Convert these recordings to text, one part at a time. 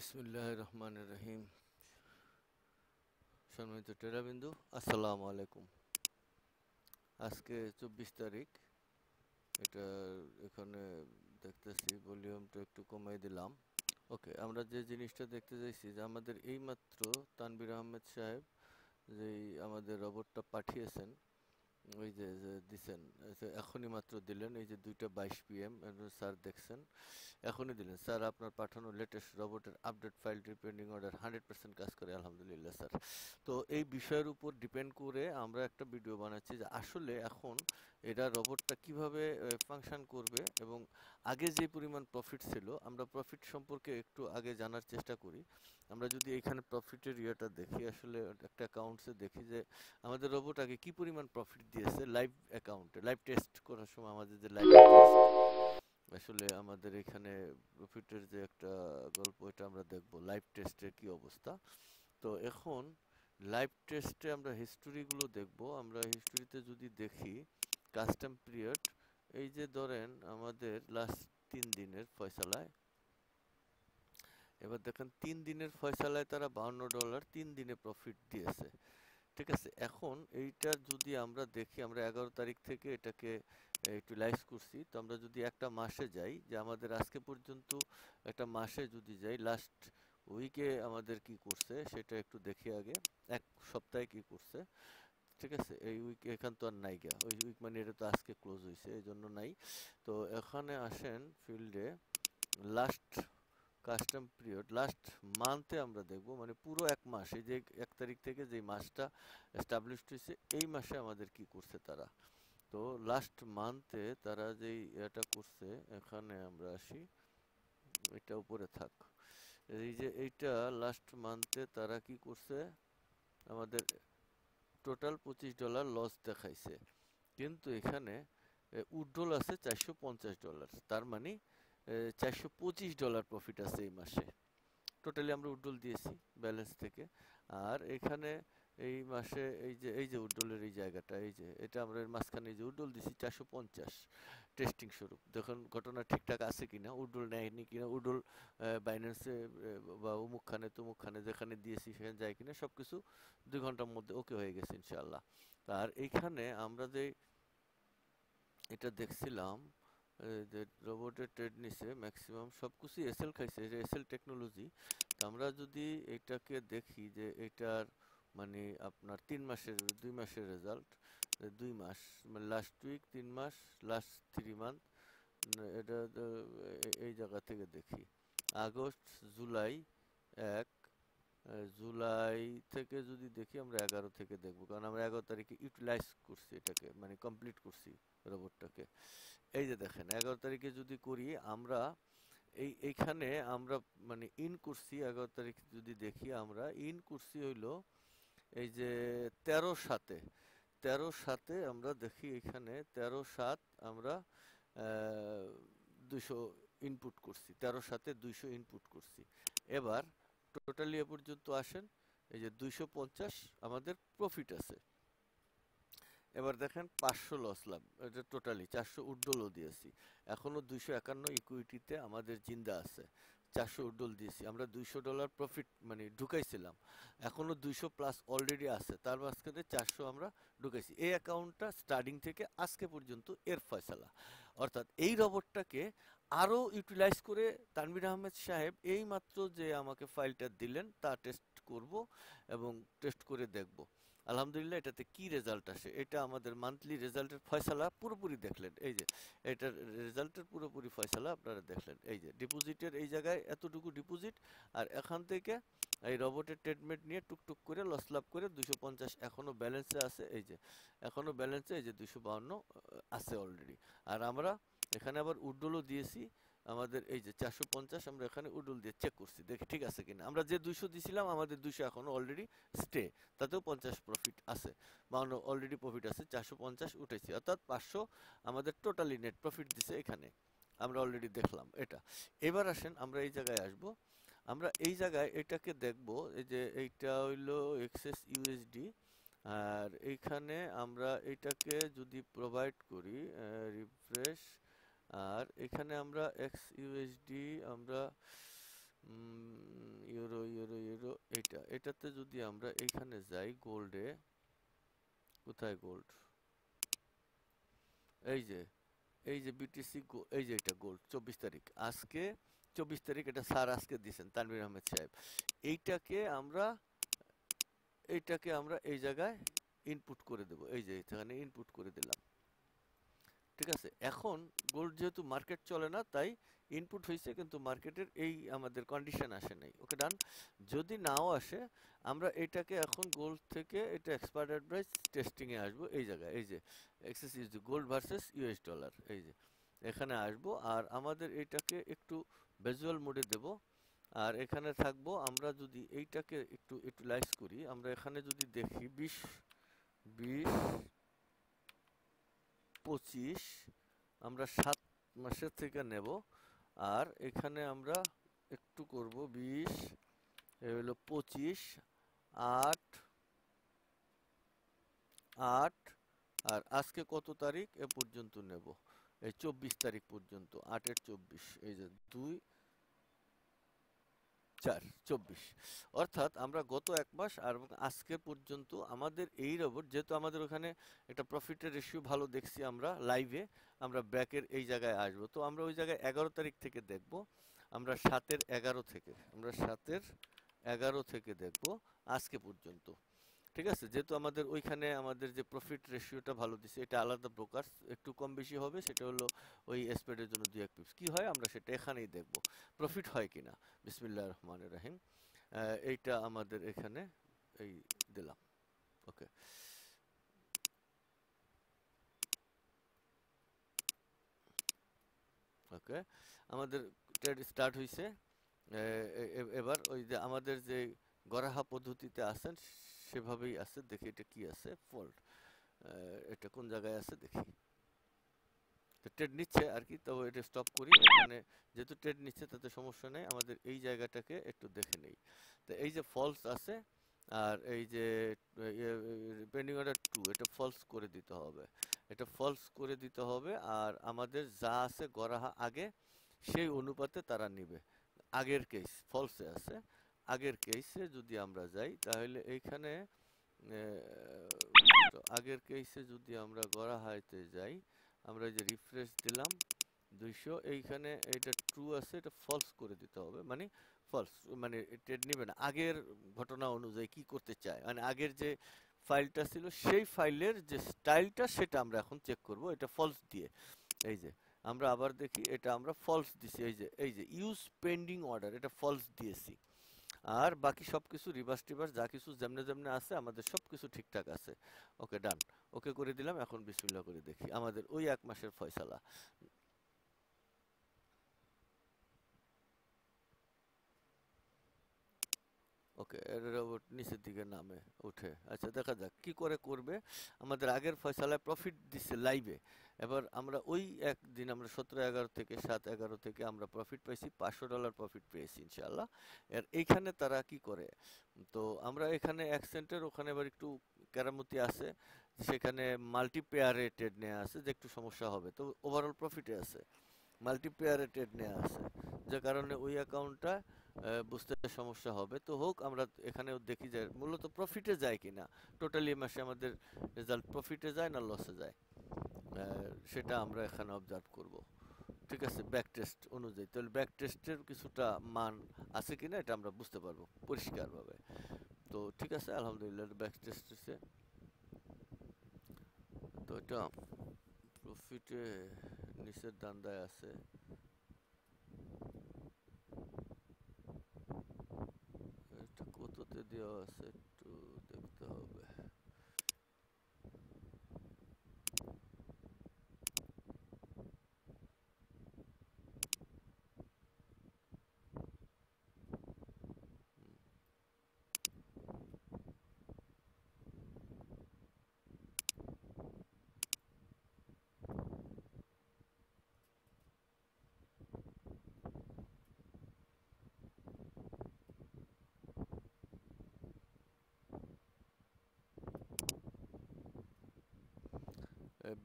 বিসমিল্লাহির রহমানির রহিম। সম্মানিত টেরাবিন্দু, আসসালামু আলাইকুম। আজকে 24 তারিখ। এটা এখানে দেখতেছি ভলিউমটা একটু কমাই দিলাম। ওকে, আমরা যে জিনিসটা দেখতে চাইছি যে আমাদের এইমাত্র তানভীর আহমেদ সাহেব যেই আমাদের রোবটটা পাঠিয়েছেন, ওই যে দিছেন, এখনই মাত্র দিলেন, এই যে 2:22 PM স্যার দেখছেন, এখনই দিলেন স্যার আপনার পাঠানো লেটেস্ট রোবটের আপডেট ফাইলটি পেন্ডিং অর্ডার 100% কাজ করে, আলহামদুলিল্লাহ স্যার। তো এই বিষয়ের উপর ডিপেন্ড করে আমরা একটা ভিডিও বানাচ্ছি যে আসলে এখন এটা রোবটটা কিভাবে ফাংশন করবে, এবং আগে যে পরিমাণ প্রফিট ছিল, আমরা প্রফিট সম্পর্কে একটু আগে জানার চেষ্টা করি। আমরা যদি এখানে প্রফিটের ইয়েটা দেখি, আসলে একটা অ্যাকাউন্টসে দেখি যে আমাদের রোবট আগে কি পরিমাণ প্রফিট দিয়েছে লাইভ অ্যাকাউন্টে, লাইভ টেস্ট করার সময় আমাদের যে লাইভ টেস্ট, আসলে আমাদের এখানে প্রফিটের যে একটা গল্প, এটা আমরা দেখব লাইভ টেস্টের কি অবস্থা। তো এখন লাইভ টেস্টে আমরা হিস্টোরিগুলো দেখব। আমরা হিস্টোরিতে যদি দেখি কাস্টম পিরিয়ড, এই যে ধরেন আমাদের লাস্ট 3 দিনের ফয়সালায়, এবার দেখেন 3 দিনের ফয়সালায় তারা $52 3 দিনে প্রফিট দিয়েছে। ঠিক আছে, এখন এইটার যদি আমরা দেখি, আমরা 11 তারিখ থেকে এটাকে ইউটিলাইজ করছি, তো আমরা যদি একটা মাসে যাই, যে আমাদের আজকে পর্যন্ত একটা মাসে যদি যাই, লাস্ট উইকে আমাদের কি করছে সেটা একটু দেখি আগে। এক সপ্তাহে কি করছে, ঠিক আছে, এই উইক এখান তো আর নাই গা, ওই উইক মানে এটা তো আজকে ক্লোজ হয়েছে, এই জন্য নাই। তো এখানে আসেন ফিল্ডে, লাস্ট কাস্টম পিরিয়ড, লাস্ট মান্থে আমরা দেখব, মানে পুরো এক মাস, এই যে 1 তারিখ থেকে যে মাসটা এস্টাবলিশড হয়েছে, এই মাসে আমাদের কি করছে তারা। তো লাস্ট মান্থে তারা যেই এটা করছে, এখানে আমরা আসি, এটা উপরে থাক, এই যে এইটা লাস্ট মান্থে তারা কি করছে, আমাদের টোটাল $25 লস দেখাইছে, কিন্তু এখানে উড্রল আছে $450, তার মানে $425 প্রফিট আছে এই মাসে। টোটালি আমরা উড্ডল দিয়েছি ব্যালেন্স থেকে। আর এখানে এই মাসে এই যে উড্ডলের এই জায়গাটা, এই যে এটা আমরা এর মাঝখানে এই যে উড্ডল দিছি 450 টেস্টিং স্বরূপ, দেখুন ঘটনা ঠিকঠাক আছে কিনা, উড্ডল নেয়নি কিনা, উড্ডল বাইন্যান্সে বা অমুকখানে তমুকখানে যেখানে দিয়েছি সেখানে যায় কিনা, সবকিছু 2 ঘন্টার মধ্যে ওকে হয়ে গেছে ইনশাআল্লাহ। আর এইখানে আমরা যে এটা দেখছিলাম, যে রোবটের ট্রেড নিছে ম্যাক্সিমাম সবকিছু এসএল খাইছে, এটা এসএল টেকনোলজি। তো আমরা যদি এটাকে দেখি যে এটার মানে আপনার 3 মাসের 2 মাসের রেজাল্ট, 2 মাস মানে লাস্ট উইক, 3 মাস, লাস্ট 3 মান্থ, এটা এই জায়গা থেকে দেখি, আগস্ট, জুলাই 1, জুলাই থেকে যদি দেখি, আমরা 11 থেকে দেখবো, কারণ আমরা 11 তারিখে ইউটিলাইজ করছি এটাকে, মানে কমপ্লিট করছি রোবটটাকে। এই যে দেখেন 11 তারিখে যদি করি আমরা, এইখানে আমরা মানে ইন করছি 11 তারিখে যদি দেখি, আমরা ইন করছি হইলো এই যে 13/7, 13/7 আমরা দেখি, এখানে 13/7 আমরা 200 ইনপুট করছি, 13/7 200 ইনপুট করছি। এবার টোটালি এ পর্যন্ত আসেন, এই যে 250 আমাদের প্রফিট আছে। এবার দেখেন 500 লস লাভ, এটা টোটালি 400 উড্ডলও দিয়েছি, এখনো 251 ইকুইটিতে আমাদের জিন্দা আছে। 400 উড্ডল দিয়েছি, আমরা $200 প্রফিট মানে ঢুকাইছিলাম, এখনো 200 প্লাস অলরেডি আছে, তার মাঝখানে 400 আমরা ঢুকাইছি। এই অ্যাকাউন্টটা স্টার্টিং থেকে আজকে পর্যন্ত এর ফয়সালা, অর্থাৎ এই রবটটাকে আরও ইউটিলাইজ করে তানভীর আহমেদ সাহেব এই মাত্র যে আমাকে ফাইলটা দিলেন তা টেস্ট করব, এবং টেস্ট করে দেখব আলহামদুলিল্লাহ এটাতে কি রেজাল্ট আসে। এটা আমাদের মান্থলি রেজাল্টের ফয়সালা পুরোপুরি দেখলেন, এই যে এটার রেজাল্টের পুরোপুরি ফয়সালা আপনারা দেখলেন। এই যে ডিপোজিটের এই জায়গায় এতটুকু ডিপোজিট, আর এখান থেকে এই রোবটের ট্রিটমেন্ট নিয়ে টুকটুক করে লস লাভ করে 250 এখনো ব্যালেন্সে আছে, এই যে এখনো ব্যালেন্সে এই যে 252 আছে অলরেডি। আর আমরা এখানে আবার উড্ডলও দিয়েছি, আমাদের এই যে 450 আমরা এখানে উড্ডল দিয়ে চেক করছি, দেখি ঠিক আছে কিনা। আমরা যে 200 দিছিলাম, আমাদের 200 এখনো অলরেডি স্টে, তাতেও 50 প্রফিট আছে, 52 অলরেডি প্রফিট আছে, 450 উঠেছি, অর্থাৎ 500 আমাদের টোটালি নেট প্রফিট দিছে এখানে, আমরা অলরেডি দেখলাম এটা। এবার আসেন আমরা এই জায়গায় আসব, আমরা এই জায়গায় এটাকে দেখব, এই যে এইটা হইলো এক্সেস ইউএসডি, আর এইখানে আমরা এটাকে যদি প্রোভাইড করি রিফ্রেশ, আর এখানে আমরা এক্স ইউএসডি আমরা ইউরো ইউরো ইউরো, এটাতে যদি আমরা এইখানে যাই গোল্ডে, কোথায় গোল্ড, এই যে বিটিসি, এই যে এটা গোল্ড 24 তারিখ, আজকে 24 তারিখ, এটা স্যার আজকে দিয়েছেন তানভীর আহমেদ সাহেব। এইটাকে আমরা এই জায়গায় ইনপুট করে দেব, এই যে এখানে ইনপুট করে দিলাম। ঠিক আছে, এখন গোল্ড যেহেতু মার্কেট চলে না তাই ইনপুট হয়েছে, কিন্তু মার্কেটের এই আমাদের কন্ডিশন আসে নাই। ওকে ডান। যদি নাও আসে আমরা এটাকে এখন গোল্ড থেকে এটা এক্সপায়ার্ড প্রাইস টেস্টিং এ আসবো, এই জায়গায় এই যে এক্সেস USD gold versus US dollar, এই যে এখানে আসবো আর আমাদের এটাকে একটু ভিজুয়াল মোডে দেব। আর এখানে থাকবো আমরা, যদি এইটাকে একটু ইউটিলাইজ করি, আমরা এখানে যদি দেখি 20 20 25 আমরা 7 মাসের থেকে নেব। আর এখানে আমরা একটু করব 20, এ হলো 25, 8 8, আর আজকে কত তারিখ এ পর্যন্ত নেব, এই 24 তারিখ পর্যন্ত, 8 এর 24, এই যে 2 4 24, অর্থাৎ আমরা গত এক মাস আর আজকে পর্যন্ত আমাদের এই রোবট, যেহেতু আমাদের ওখানে একটা প্রফিটের রেশিও ভালো দেখছি আমরা লাইভে, আমরা ব্যাকের এই জায়গায় আসবো, তো আমরা ওই জায়গায় 11 তারিখ থেকে দেখব, আমরা 7-11 থেকে, আমরা 7-11 থেকে দেখব আজকে পর্যন্ত। ঠিক আছে, যেহেতু আমাদের ওইখানে আমাদের যে প্রফিট রেশিওটা ভালো দিছে, এটা আলাদা ব্রোকার একটু কম বেশি হবে, সেটা হলো ওই স্প্রেডের জন্য 2-1 পিপস কি হয় আমরা সেটা এখানেই দেখব, প্রফিট হয় কিনা। বিসমিল্লাহির রহমানির রহিম, এইটা আমাদের এখানে এই দিলাম। ওকে, ওকে, আমাদের ট্রেড স্টার্ট হয়েছে। এবার ওই যে আমাদের যে গরাহা পদ্ধতিতে আছেন সেভাবেই আছে, দেখি এটা কি আছে, ফল্ট, এটা কোন জায়গায় আছে দেখি। তো ট্রেড নিচ্ছে আর কি, তো এটা স্টপ করি, এখানে যেহেতু ট্রেড নিচ্ছে তাতে সমস্যা নেই, আমাদের এই জায়গাটাকে একটু দেখে নেই। তো এই যে ফলস আছে, আর এই যে পেন্ডিং অর্ডার 2, এটা ফলস করে দিতে হবে, এটা ফলস করে দিতে হবে। আর আমাদের যা আছে গরাহা আগে সেই অনুপাতে তারা নিবে, আগের কেস ফলসে আছে, আগের কেসে যদি আমরা যাই তাহলে এইখানে আগের কেসে যদি আমরা গড়াহাইতে যাই, আমরা যে রিফ্রেশ দিলাম 200, এইখানে এটা ট্রু আছে, এটা ফলস করে দিতে হবে, মানে ফলস মানে ট্রেড নেবে না, আগের ঘটনা অনুযায়ী কি করতে চায়, মানে আগের যে ফাইলটা ছিল সেই ফাইলের যে স্টাইলটা সেটা আমরা এখন চেক করব, এটা ফলস দিয়ে। এই যে আমরা আবার দেখি, এটা আমরা ফলস দিছি, এই যে ইউজ পেন্ডিং অর্ডার, এটা ফলস দিয়েছি। আর বাকি সবকিছু রিভার্স টিভার্স যা কিছু যেমনে যেমনে আছে আমাদের সবকিছু ঠিকঠাক আছে। ওকে ডান, ওকে করে দিলাম। এখন বিসমিল্লাহ করে দেখি আমাদের ওই এক মাসের ফয়সালা। ওকে, রোবট নিচের দিকে নামে উঠে, আচ্ছা দেখা যাক কি করে করবে। আমাদের আগের ফয়সালায় প্রফিট দিচ্ছে লাইভে, এবার আমরা ওই একদিন আমরা 17-11 থেকে 7-11 থেকে আমরা প্রফিট পাইছি, $500 প্রফিট পেয়েছি ইনশাআল্লাহ। আর এইখানে তারা কি করে, তো আমরা এখানে অ্যাকসেন্টের ওখানে এবার একটু কেরামতি আছে, সেখানে মাল্টিপেয়ারে ট্রেড নেওয়া আছে, যে একটু সমস্যা হবে, তো ওভারঅল প্রফিটে আছে, মাল্টিপেয়ারে ট্রেড নেওয়া আছে, যে কারণে ওই অ্যাকাউন্টটা বুঝতে সমস্যা হবে। তো হোক, আমরা এখানেও দেখি যে মূলত প্রফিটে যায় কিনা, টোটালি মাসে আমাদের রেজাল্ট প্রফিটে যায় না লসে যায়, সেটা আমরা এখানে অবজার্ভ করব। ঠিক আছে, ব্যাক টেস্ট অনুযায়ী, তাহলে ব্যাক টেস্টের কিছুটা মান আছে কিনা এটা আমরা বুঝতে পারবো পরিষ্কারভাবে। তো ঠিক আছে, আলহামদুলিল্লাহ ব্যাক টেস্ট হচ্ছে, তো এটা প্রফিটে নিচের দান্দায় আছে। এটা কততে দেওয়া আছে একটু দেখতে হবে।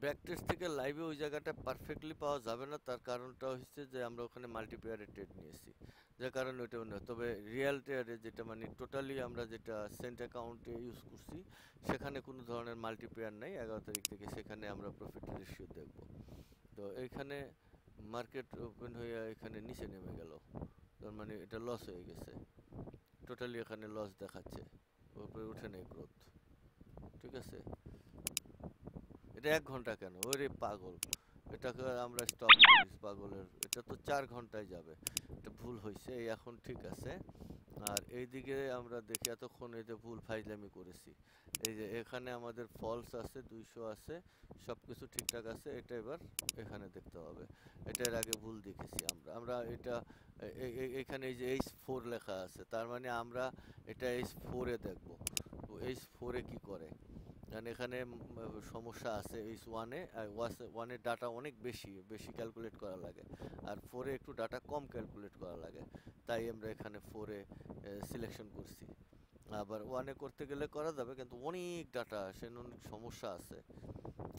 ব্যাক টেস্ট থেকে লাইভে ওই জায়গাটা পারফেক্টলি পাওয়া যাবে না, তার কারণটা হচ্ছে যে আমরা ওখানে মাল্টিপ্লেয়ারে ট্রেড নিয়েছি, যার কারণে ওইটা অন্য। তবে রিয়েল ট্রেডে যেটা মানে টোটালি আমরা যেটা সেন্ট অ্যাকাউন্টে ইউজ করছি সেখানে কোনো ধরনের মাল্টিপ্লেয়ার নাই। 11 তারিখ থেকে সেখানে আমরা প্রফিট রেশিও দেখব। তো এইখানে মার্কেট ওপেন হয়ে এখানে নিচে নেমে গেল, তার মানে এটা লস হয়ে গেছে, টোটালি এখানে লস দেখাচ্ছে, উপরে উঠে নেই গ্রোথ। ঠিক আছে, এটা 1 ঘন্টা কেন, ওরে পাগল, এটাকে আমরা স্টপ করিস পাগলের, এটা তো 4 ঘন্টায় যাবে, এটা ভুল হয়েছে, এই এখন ঠিক আছে। আর এইদিকে আমরা দেখি এতক্ষণ এই যে ভুল ফাইজলামি করেছি, এই যে এখানে আমাদের ফলস আছে 200 আছে, সব কিছু ঠিকঠাক আছে, এটা এবার এখানে দেখতে হবে, এটার আগে ভুল দেখেছি আমরা আমরা এটা এখানে এই যে H4 লেখা আছে, তার মানে আমরা এটা H4 এ দেখব। তো H4 এ কি করে, কারণ এখানে সমস্যা আছে H1 এ, ওয়ান এর ডাটা অনেক বেশি বেশি ক্যালকুলেট করা লাগে, আর 4 এ একটু ডাটা কম ক্যালকুলেট করা লাগে, তাই আমরা এখানে 4 এ সিলেকশন করছি। আবার 1 এ করতে গেলে করা যাবে, কিন্তু অনেক ডাটা আসে, অনেক সমস্যা আছে।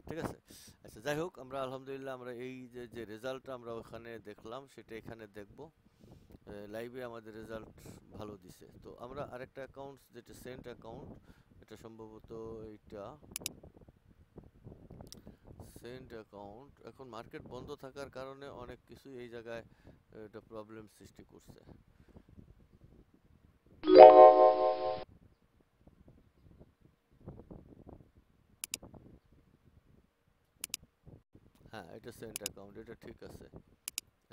ঠিক আছে, আচ্ছা যাই হোক, আমরা আলহামদুলিল্লাহ আমরা এই যে যে রেজাল্টটা আমরা ওখানে দেখলাম সেটা এখানে দেখব। লাইভে আমাদের রেজাল্ট ভালো দিছে। তো আমরা আরেকটা অ্যাকাউন্ট যেটা সেন্ট অ্যাকাউন্ট, এটা সম্ভবত এইটা সেন্ট অ্যাকাউন্ট, এখন মার্কেট বন্ধ থাকার কারণে অনেক কিছু এই জায়গায় এটা প্রবলেম সৃষ্টি করছে। হ্যাঁ, এটা সেন্ট অ্যাকাউন্ট, এটা ঠিক আছে।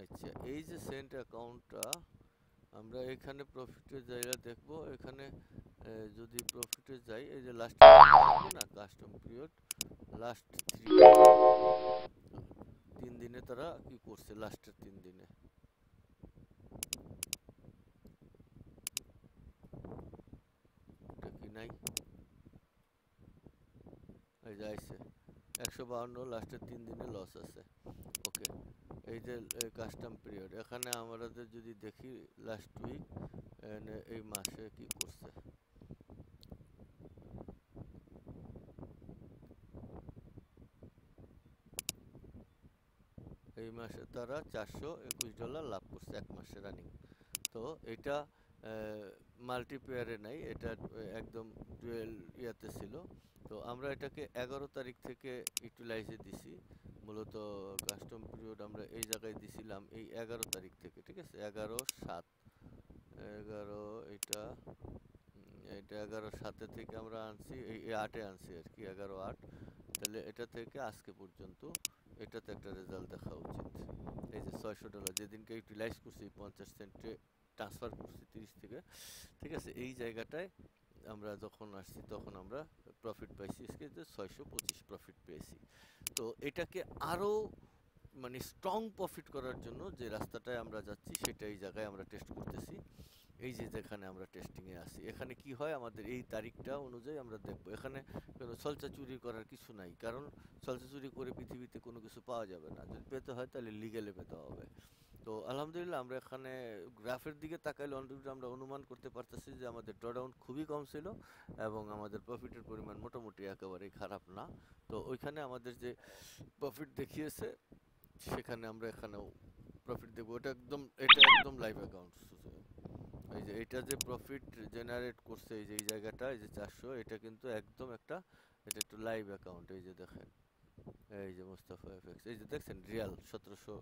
আচ্ছা, এই যে সেন্ট অ্যাকাউন্টটা আমরা এখানে প্রফিটের জায়গা দেখব, এখানে যদি প্রফিটে যাই, এই যে লাস্ট আসবে না কাস্টম পিরিয়ড, লাস্ট 3 দিনে তারা কি করছে, লাস্টের 3 দিনে এটা কি নাই, এই যে আইছে 152, লাস্টের 3 দিনে লস আছে। ওকে, এই যে কাস্টম পিরিয়ড, এখানে আমরা যদি দেখি লাস্ট উইক এই মাসে কি করছে, এই মাসে তারা $421 লাভ করছে এক মাসে রানিং। তো এটা মাল্টিপ্লেয়ারে নাই, এটা একদম ডুয়েল ইয়াতে ছিল। তো আমরা এটাকে 11 তারিখ থেকে ইউটিলাইজে দিছি, মূলত কাস্টম পিরিয়ড আমরা এই জায়গায় দিছিলাম এই 11 তারিখ থেকে। ঠিক আছে, 11/7, 11 এটা এটা 11/7 থেকে আমরা আনছি, এই 8-এ আনছি আর কি, 11/8। তাহলে এটা থেকে আজকে পর্যন্ত এটাতে একটা রেজাল্ট দেখা উচিত। এই যে $600 যেদিনকে ইউটিলাইজ করছি 50 সেন্টে ট্রান্সফার করছি 30 থেকে। ঠিক আছে, এই জায়গাটায় আমরা যখন আসছি তখন আমরা প্রফিট পাইছি, আজকে যে 625 প্রফিট পেয়েছি। তো এটাকে আরো মানে স্ট্রং প্রফিট করার জন্য যে রাস্তাটায় আমরা যাচ্ছি সেটা এই জায়গায় আমরা টেস্ট করতেছি। এই যে যেখানে আমরা টেস্টিং এ আছি, এখানে কি হয় আমাদের এই তারিখটা অনুযায়ী আমরা দেখব। এখানে কোনো ছলচা চুরি করার কিছু নাই, কারণ ছলচা চুরি করে পৃথিবীতে কোনো কিছু পাওয়া যাবে না, যদি পেতে হয় তাহলে লিগ্যালে পেতে হবে। তো আলহামদুলিল্লাহ আমরা এখানে গ্রাফের দিকে তাকাইলে অলরেডি আমরা অনুমান করতে পারতেছি যে আমাদের ড্রডাউন খুবই কম ছিল এবং আমাদের প্রফিটের পরিমাণ মোটামুটি একেবারেই খারাপ না। তো ওইখানে আমাদের যে প্রফিট দেখিয়েছে সেখানে আমরা এখানেও প্রফিট দেবো, এটা একদম লাইভ অ্যাকাউন্ট। এই যে এটা যে প্রফিট জেনারেট করছে এই যে এই জায়গাটা, এই যে 400, এটা কিন্তু একদম একটা, এটা একটু লাইভ অ্যাকাউন্ট। এই যে দেখেন, এই যে মুস্তাফা এফএক্স, এই যে দেখছেন রিয়াল 1700,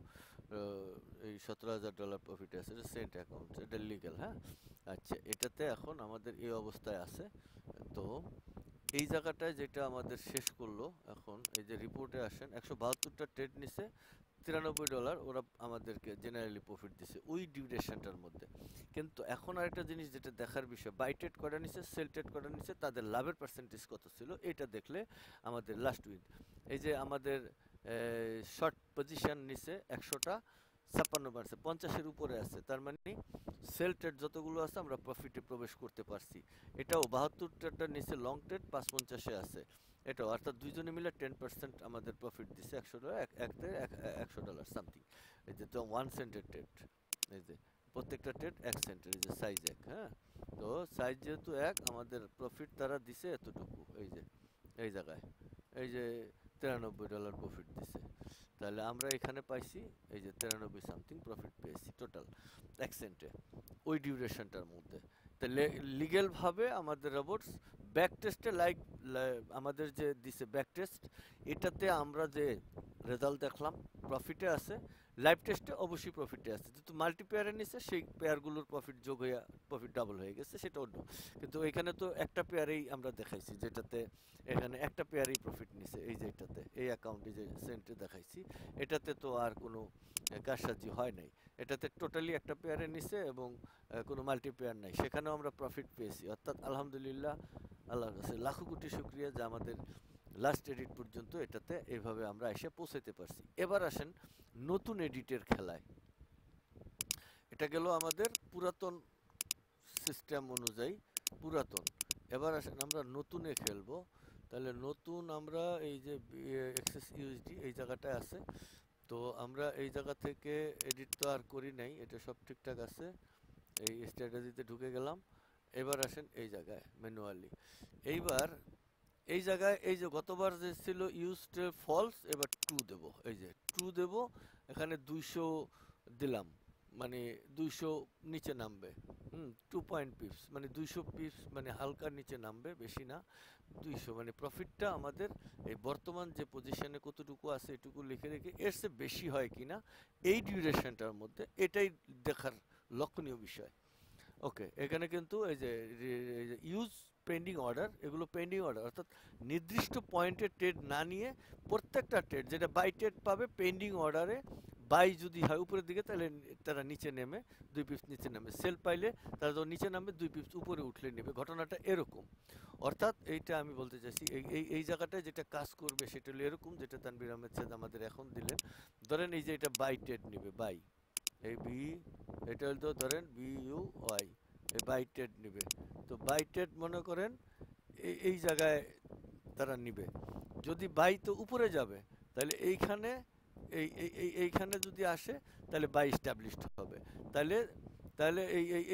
এই $17,000 প্রফিট আছে, এটা সেন্ট অ্যাকাউন্ট, এটা লিগ্যাল। হ্যাঁ, আচ্ছা, এটাতে এখন আমাদের এই অবস্থায় আছে। তো এই জায়গাটায় যেটা আমাদের শেষ করলো, এখন এই যে রিপোর্টে আসেন, 172টা ট্রেড নিছে, $93 ওরা আমাদেরকে জেনারেলি প্রফিট দিছে ওই ডিউরেশনটার মধ্যে। কিন্তু এখন আরেকটা জিনিস যেটা দেখার বিষয়, বাই ট্রেড করা নিছে, সেল ট্রেড করা নিছে, তাদের লাভের পার্সেন্টেজ কত ছিল এটা দেখলে আমাদের লাস্ট উইক, এই যে আমাদের শর্ট পজিশন নিছে 100টা, 56 50-এর উপরে আছে, তার মানে সেল ট্রেড যতগুলো আছে আমরা প্রফিটে প্রবেশ করতে পারছি। এটাও 72টার নিচে লং ট্রেড 550-এ আছে, এটাও, অর্থাৎ দুইজনে মিলে 10% আমাদের প্রফিট দিছে। $100 সামথিং। এই যে তো 1 সেন্টের ট্রেড, এই যে প্রত্যেকটা ট্রেড 1 সেন্টের, এই যে সাইজ 1। হ্যাঁ, তো সাইজ যেহেতু 1, আমাদের প্রফিট তারা দিছে এতটুকু, এই যে এই জায়গায়, এই যে $93 প্রফিট দিছে। তাহলে আমরা এখানে পাইছি এই যে 93 সামথিং প্রফিট পেয়েছি টোটাল এক্সেন্টে ওই ডিউরেশনটার মধ্যে। তাহলে লিগ্যাল ভাবে আমাদের রোবটস ব্যাক টেস্টে আমাদের যে দিছে ব্যাক টেস্ট, এটাতে আমরা যে রেজাল্ট দেখলাম প্রফিটে আছে, লাইভ টেস্টে অবশ্যই প্রফিটে আছে। যেহেতু মাল্টি পেয়ারে নিছে সেই পেয়ারগুলোর প্রফিট যোগ হয়ে প্রফিট ডাবল হয়ে গেছে, সেটা অন্য। কিন্তু এখানে তো একটা পেয়ারেই আমরা দেখাইছি, যেটাতে এখানে একটা পেয়ারেই প্রফিট নিছে, এই যে এটাতে এই অ্যাকাউন্টে যে সেন্টে দেখাইছি, এটাতে তো আর কোনো কারসাজি হয় নাই। এটাতে টোটালি একটা পেয়ারে নিছে এবং কোনো মাল্টি পেয়ার নাই, সেখানেও আমরা প্রফিট পেয়েছি। অর্থাৎ আলহামদুলিল্লাহ, আল্লাহর কাছে লাখো কোটি শুকরিয়া যে আমাদের লাস্ট এডিট পর্যন্ত এটাতে এইভাবে আমরা এসে পৌঁছাতে পারছি। এবার আসেন নতুন এডিটের খেলায়। এটা গেল আমাদের পুরাতন সিস্টেম অনুযায়ী পুরাতন। এবার আসেন আমরা নতুনে খেলবো। তাহলে নতুন আমরা এই যে এক্সেস ইউএসডি এই জায়গাটায় আছে, তো আমরা এই জায়গা থেকে এডিট তো আর করি নাই, এটা সব ঠিকঠাক আছে। এই স্ট্র্যাটেজিতে ঢুকে গেলাম। এবার আসেন এই জায়গায় ম্যানুয়ালি। এইবার এই জায়গায় এই যে গতবার যে ছিল ইউজড ফলস, এবার ট্রু দেব। এই যে ট্রু দেব, এখানে 200 দিলাম, মানে 200 নিচে নামবে। 2 পিপস মানে 200 পিপস, মানে হালকা নিচে নামবে, বেশি না। 200 মানে প্রফিটটা আমাদের এই বর্তমান যে পজিশনে কতটুকু আছে এটুকু লিখে রেখে এর চেয়ে বেশি হয় কিনা এই ডিউরেশনটার মধ্যে, এটাই দেখার লক্ষণীয় বিষয়। ওকে, এখানে কিন্তু এই যে ইউজ পেন্ডিং অর্ডার, এগুলো পেন্ডিং অর্ডার, অর্থাৎ নির্দিষ্ট পয়েন্টে ট্রেড না নিয়ে প্রত্যেকটা ট্রেড যেটা বাই ট্রেড পাবে পেন্ডিং অর্ডারে, বাই যদি হয় উপরের দিকে তাহলে তারা নিচে নেমে 2 পিপস নিচে নামে, সেল পাইলে তারা তো নিচে নামবে 2 পিপস উপরে উঠলে নেবে, ঘটনাটা এরকম। অর্থাৎ এইটা আমি বলতে চাইছি এই জায়গাটায় যেটা কাজ করবে সেটা হলো এরকম, যেটা তানভীর আহমেদ সাহেব আমাদের এখন দিলেন। ধরেন এই যে এটা বাই ট্রেড নেবে, বাই, এই বি, এটা হলো ধরেন BUY, এই বাই ট্রেড নেবে। তো বাই ট্রেড মনে করেন এই জায়গায় তারা নিবে। যদি বাই তো উপরে যাবে, তাহলে এইখানে এইখানে যদি আসে তাহলে বাই এস্টাবলিশড হবে। তাহলে তাহলে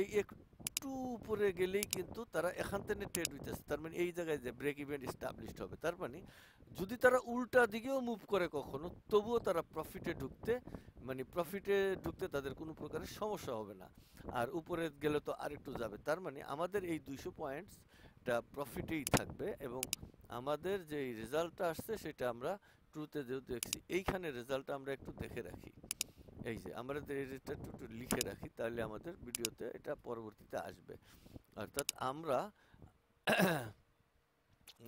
এই একটু উপরে গেলেই কিন্তু তারা এখান থেকে ট্রেড হইতেছে, তার মানে এই জায়গায় যে ব্রেক ইভেন এস্টাবলিশড হবে। তার মানে যদি তারা উল্টা দিকেও মুভ করে কখনো, তবুও তারা প্রফিটে ঢুকতে তাদের কোনো প্রকারের সমস্যা হবে না। আর উপরে গেলে তো আরেকটু যাবে, তার মানে আমাদের এই 200 পয়েন্টসটা প্রফিটেই থাকবে। এবং আমাদের যে রেজাল্টটা আসছে সেটা আমরা ট্রুতে যেহেতু দেখছি, এইখানে রেজাল্টটা আমরা একটু দেখে রাখি। এই যে আমরা এটা একটু লিখে রাখি, তাহলে আমাদের ভিডিওতে এটা পরবর্তীতে আসবে। অর্থাৎ আমরা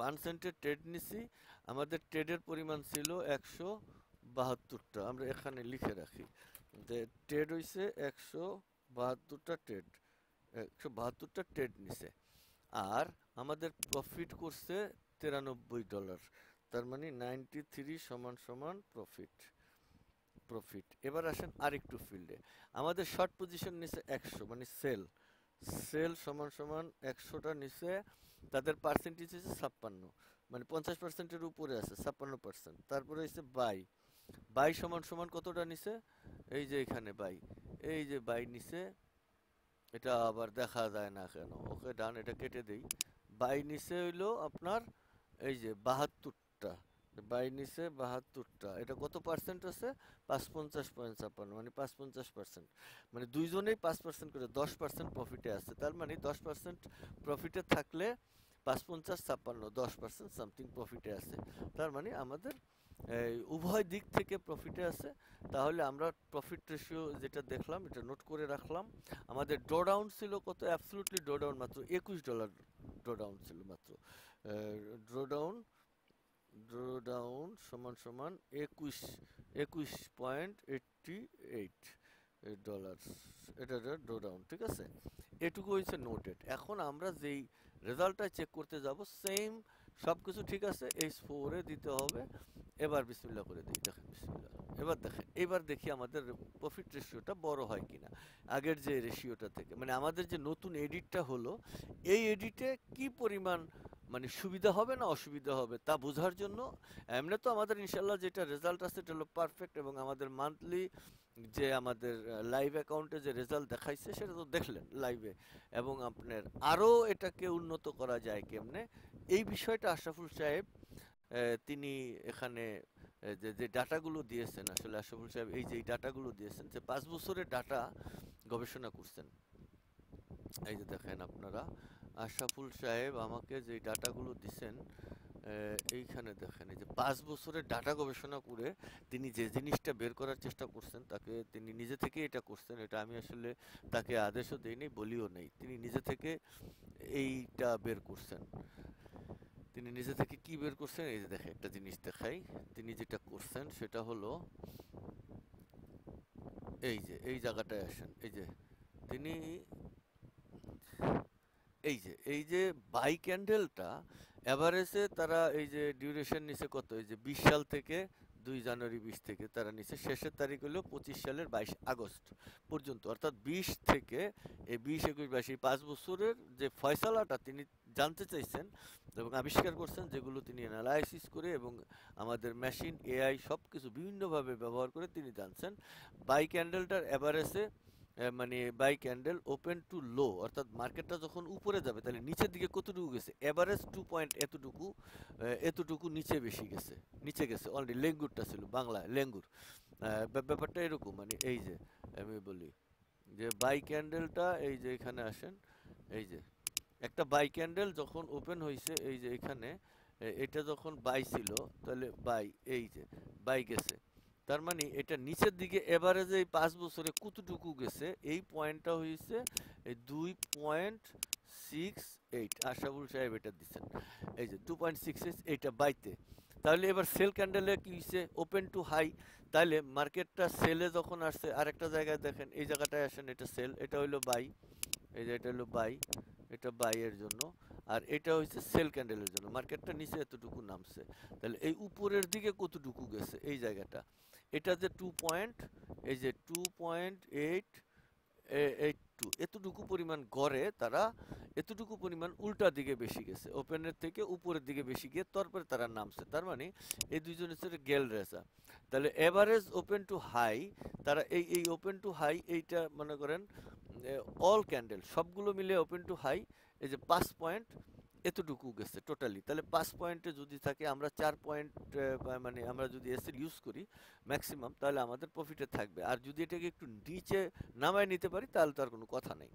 1 সেন্টের ট্রেড নিছি, আমাদের ট্রেডের পরিমাণ ছিল 172টা। আমরা এখানে লিখে রাখি যে ট্রেড হইছে 172টা ট্রেড, 172টা ট্রেড নিছে। আর আমাদের প্রফিট করছে $93, তার মানে 93 সমান সমান প্রফিট। এবার আসেন আরেকটু ফিল্ডে, আমাদের শর্ট পজিশন নিছে 100, মানে সেল সমান সমান 100টা নিছে, তাদের পার্সেন্টেজ হচ্ছে 56, মানে 50%-এর উপরে আছে, 56%। তারপরে হচ্ছে বাই সমান সমান কতটা নিছে, এই যে এখানে এই যে বাই নিছে, এটা আবার দেখা যায় না কেন, ওকে ডান, এটা কেটে দেই। বাই নিছে হইলো আপনার এই যে 72টা, বাই নিছে 72টা, এটা কত পার্সেন্ট আছে, 55.56, মানে 55%, মানে দুইজনেই 5% করে 10% প্রফিটে আছে। তার মানে 10% প্রফিটে থাকলে 55, 56, 10% সামথিং প্রফিটে আছে। তার মানে আমাদের উভয় দিক থেকে প্রফিটে আছে। তাহলে আমরা প্রফিট রেশিও যেটা দেখলাম এটা নোট করে রাখলাম। আমাদের ড্রডাউন ছিল কত, অ্যাবসলিউটলি ড্রডাউন মাত্র $21 ড্রডাউন ছিল মাত্র। ড্রডাউন সমান সমান 21.88 ডলার, এটা ড্রডাউন, ঠিক আছে। এটুকু হয়েছে নোটেড। এখন আমরা যেই রেজাল্টটা চেক করতে যাব, সেম সব কিছু ঠিক আছে, H4 এ দিতে হবে। এবার বিসমিল্লাহ করে দিই, দেখেন বিসমিল্লাহ। এবার দেখি আমাদের প্রফিট রেশিওটা বড় হয় কিনা আগের যে রেশিওটা থেকে, মানে আমাদের যে নতুন এডিটটা হলো, এই এডিটে কি পরিমাণ মানে সুবিধা হবে না অসুবিধা হবে তা বোঝার জন্য। এমনি তো আমাদের ইনশাল্লাহ যেটা রেজাল্ট আছে এটা হলো পারফেক্ট, এবং আমাদের মান্থলি যে আমাদের লাইভ অ্যাকাউন্টে যে রেজাল্ট দেখাইছে সেটা তো দেখলেন লাইভে। এবং আপনার আরও এটাকে উন্নত করা যায় কেমনে, এই বিষয়টা আশরাফুল সাহেব তিনি এখানে যে যে ডাটাগুলো দিয়েছেন, আসলে আশরাফুল সাহেব এই যে এই ডাটাগুলো দিয়েছেন, যে 5 বছরের ডাটা গবেষণা করছেন। এই যে দেখেন আপনারা, আশরাফুল সাহেব আমাকে যে ডাটাগুলো দিছেন, এইখানে দেখেন এই যে 5 বছরের ডাটা গবেষণা করে তিনি যে জিনিসটা বের করার চেষ্টা করছেন, তাকে তিনি নিজে থেকে এটা করছেন। এটা আমি আসলে তাকে আদেশও দেইনি, বলিও নেই, তিনি নিজে থেকে এইটা বের করছেন। তিনি নিজে থেকে কি বের করছেন, এই যে দেখেন একটা জিনিস দেখাই। তিনি যেটা করছেন সেটা হলো এই যে এই জায়গাটায় আসেন, এই যে তিনি এই যে বাই ক্যান্ডেলটা এভারেজে তারা এই যে ডিউরেশন নিছে কত, এই যে 20 সাল থেকে 2 জানুয়ারি 20 থেকে তারা নিচে, শেষের তারিখ হলো 25 সালের 22 আগস্ট পর্যন্ত, অর্থাৎ 20 থেকে এই 20, 21, 22 এই 5 বছরের যে ফয়সালাটা তিনি জানতে চাইছেন এবং আবিষ্কার করছেন, যেগুলো তিনি অ্যানালাইসিস করে এবং আমাদের মেশিন এআই সব কিছু বিভিন্নভাবে ব্যবহার করে তিনি জানছেন বাই ক্যান্ডেলটার এভারেজে, মানে by candle open to low, অর্থাৎ মার্কেটটা যখন উপরে যাবে তাহলে নিচের দিকে কতটুকু গেছে, এভারেজ 2 পয়েন্ট এতটুকু, এতটুকু নিচে বেশি গেছে, নিচে গেছে অলরেডি। লেঙ্গুরটা ছিল বাংলা লেঙ্গুর। ব্যাপারটা এরকম, মানে এই যে আমি বলি যে বাই ক্যান্ডেলটা, এই যে এখানে আসেন, এই যে একটা বাই ক্যান্ডেল যখন ওপেন হয়েছে, এই যে এখানে এটা যখন বাই ছিল, তাহলে বাই, এই যে বাই গেছে, তার মানে এটা নিচের দিকে এভারেজে এই 5 বছরে কতটুকু গেছে, এই পয়েন্টটা হয়েছে এই 2.68। আশরাফুল সাহেব এটা দিচ্ছেন, এই যে 2.68 এইটা বাইতে। তাহলে এবার সেল ক্যান্ডেলে কি হয়েছে, ওপেন টু হাই, তাহলে মার্কেটটা সেলে যখন আসছে, আরেকটা জায়গায় দেখেন এই জায়গাটায় আসেন, এটা সেল, এটা হইলো বাই, এই যে এটা হলো বাই, এটা বাই এর জন্য, আর এটা হচ্ছে সেল ক্যান্ডেলের জন্য। মার্কেটটা নিচে এতটুকু নামছে, তাহলে এই উপরের দিকে কতটুকু গেছে এই জায়গাটা, এটা যে 2 পয়েন্ট, এই যে 2.882 এতটুকু পরিমাণ গড়ে তারা, এতটুকু পরিমাণ উল্টা দিকে বেশি গেছে, ওপেনের থেকে উপরের দিকে বেশি গিয়ে তারপরে তারা নামছে। তার মানে এই দুইজনের সাথে গেল রেসা। তাহলে এভারেজ ওপেন টু হাই, তারা এই এই ওপেন টু হাই এইটা মনে করেন অল ক্যান্ডেল সবগুলো মিলে ওপেন টু হাই, এই যে 5 পয়েন্ট এতটুকু গেছে টোটালি। তাহলে 5 পয়েন্টে যদি থাকে, আমরা 4 পয়েন্ট, মানে আমরা যদি এসএল ইউজ করি ম্যাক্সিমাম, তাহলে আমাদের প্রফিটে থাকবে। আর যদি এটাকে একটু নিচে নামায় নিতে পারি তাহলে তার কোনো কথা নেই।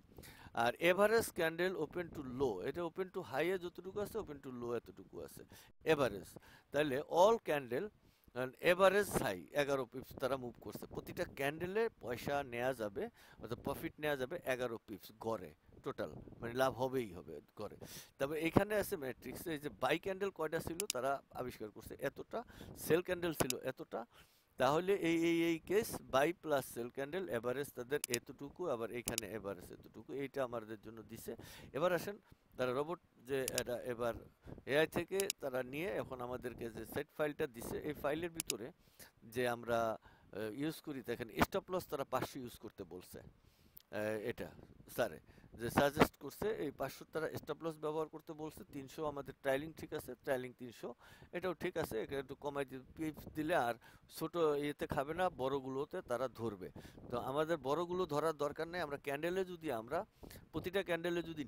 আর average candle open to low, এটা ওপেন টু হাইয়ে যতটুকু আছে ওপেন টু লো এতটুকু আছে এভারেজ। তাহলে all candle average high 11 pips তারা মুভ করছে, প্রতিটা ক্যান্ডেলে পয়সা নেওয়া যাবে, অর্থাৎ প্রফিট নেওয়া যাবে 11 পিপস গড়ে টোটাল, মানে লাভ হবেই হবে গড়ে। তবে এখানে আছে ম্যাট্রিক্সে, এই যে বাই ক্যান্ডেল কয়টা ছিল তারা আবিষ্কার করছে এতটা, সেল ক্যান্ডেল ছিল এতটা, তাহলে এই case buy plus sell candle average তাদের এতটুকু, আবার এখানে এভারেজ এতটুকু, এইটা আমাদের জন্য দিছে। এবার আসেন তারা রোবট যে এটা এবার এআই থেকে তারা নিয়ে এখন আমাদেরকে যে সেট ফাইলটা দিছে, এই ফাইলের ভিতরে যে আমরা ইউজ করি, দেখেন স্টপ লস তারা 500 ইউজ করতে বলছে। এটা স্যারে যে সাজেস্ট করছে এই 500 তারা স্টপ লস ব্যবহার করতে বলছে, 300 আমাদের ট্রাইলিং ঠিক আছে, ট্রাইলিং 300 এটাও ঠিক আছে, এটা একটু কমাই পিপস দিলে আর ছোট ইয়েতে খাবে না, বড়গুলোতে তারা ধরবে। তো আমাদের বড়গুলো ধরার দরকার নেই, আমরা ক্যান্ডেলে যদি আমরা প্রতিটা ক্যান্ডেলে যদি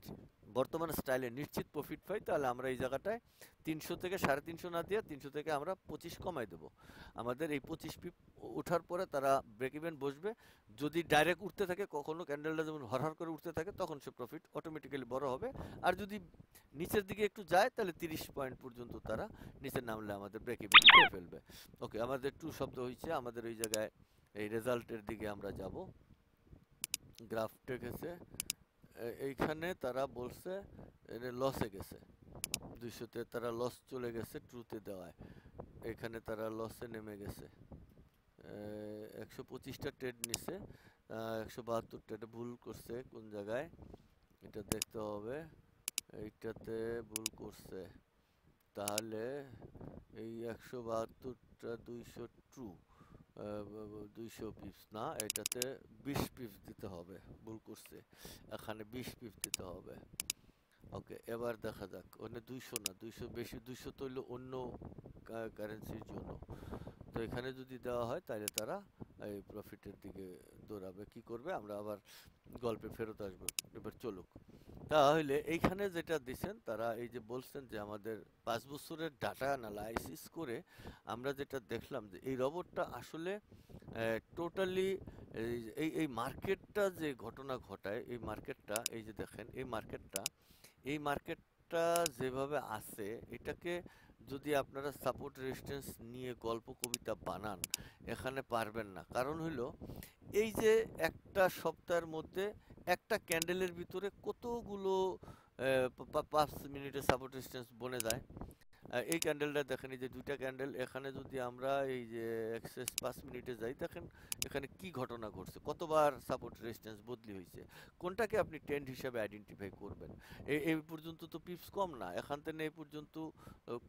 বর্তমান স্টাইলে নিশ্চিত প্রফিট পাই, তাহলে আমরা এই জায়গাটায় 300 থেকে 350 না দিয়ে 300 থেকে আমরা 25 কমাই দেব। আমাদের এই 25 পিপ ওঠার পরে তারা ব্রেক ইভেন বসবে। যদি ডাইরেক্ট উঠতে থাকে, কখনো ক্যান্ডেলটা যেমন হরহর করে উঠতে থাকে, তখন সে প্রফিট অটোমেটিক্যালি বড় হবে। আর যদি নিচের দিকে একটু যায়, তাহলে 30 পয়েন্ট পর্যন্ত তারা নিচে নামলে আমাদের ব্রেক ইভেন করে ফেলবে। ওকে, আমাদের টু শব্দ হয়েছে, আমাদের ওই জায়গায় এই রেজাল্টের দিকে আমরা যাব। গ্রাফ টেকেছে এইখানে তারা বলছে লসে গেছে, 200-তে তারা লস চলে গেছে ট্রুতে দেওয়ায়, এখানে তারা লসে নেমে গেছে। 125টা ট্রেড নিছে, 172টা, এটা ভুল করছে কোন জায়গায় এটা দেখতে হবে, এইটাতে ভুল করছে। তাহলে এই 172টা 200 ট্রু, 200 পিপস না, এটাতে 20 পিপস দিতে হবে, ভুল করছে, এখানে 20 পিপস দিতে হবে। ওকে, এবার দেখা যাক, ওখানে 200 না, 200 বেশি, 200 তো হইলো অন্য কারেন্সির জন্য। তো এখানে যদি দেওয়া হয় তাহলে তারা এই প্রফিটের দিকে দৌড়াবে। কি করবে, আমরা আবার গল্পে ফেরত আসবো। এবার চলুক। তাহলে এইখানে যেটা দিছেন তারা, এই যে বলছেন যে আমাদের 5 বছরের ডাটা অ্যানালাইসিস করে আমরা যেটা দেখলাম যে এই রোবটটা আসলে টোটালি এই মার্কেটটা যে ঘটনা ঘটায়, এই মার্কেটটা, এই যে দেখেন এই মার্কেটটা যেভাবে আছে, এটাকে যদি আপনারা সাপোর্ট রেজিস্ট্যান্স নিয়ে গল্প কবিতা বানান, এখানে পারবেন না। কারণ হইল এই যে একটা সপ্তাহের মধ্যে একটা ক্যান্ডেলের ভিতরে কতগুলো 5 মিনিটের সাপোর্ট রেজিস্ট্যান্স বনে যায়। এই ক্যান্ডেলটা দেখেন, এই যে দুইটা ক্যান্ডেল, এখানে যদি আমরা এই যে এক্সেস 5 মিনিটে যাই, দেখেন এখানে কি ঘটনা ঘটছে, কতবার সাপোর্ট রেজিস্ট্যান্স বদলি হয়েছে, কোনটাকে আপনি ট্রেন্ড হিসাবে আইডেন্টিফাই করবেন। এই পর্যন্ত তো পিপস কম না, এখান থেকে এই পর্যন্ত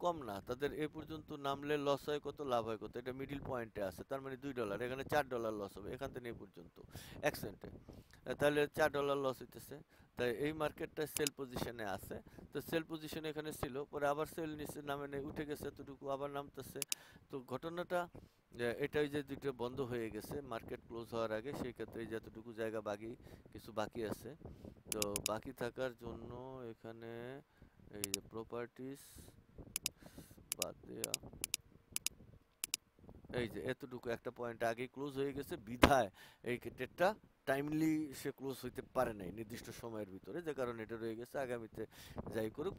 কম না, তাদের এই পর্যন্ত নামলে লস হয় কত, লাভ হয় কত, এটা মিডিল পয়েন্টে আছে, তার মানে $2, এখানে $4 লস হবে এখান থেকে এই পর্যন্ত 1 সেন্টে, তাহলে $4 লস হইতেছে। তাই এই মার্কেটটা সেল পজিশনে আছে। তো সেল পজিশন এখানে ছিল, পরে আবার সেল নিচে নামে নেই, উঠে গেছে এতটুকু, আবার নামতেছে। তো ঘটনাটা এটাই যে দুটো বন্ধ হয়ে গেছে মার্কেট ক্লোজ হওয়ার আগে, সেই ক্ষেত্রে যতটুকু জায়গা কিছু বাকি আছে। তো বাকি থাকার জন্য এখানে এই যে প্রপার্টিস বাদ দেয়া, এই যে এতটুকু একটা পয়েন্ট আগে ক্লোজ হয়ে গেছে বিধায় এই ট্রেডটা টাইমলি সে ক্লোজ হইতে পারে নাই নির্দিষ্ট সময়ের ভিতরে, যে কারণে এটা রয়ে গেছে। আগামীতে যাই করুক,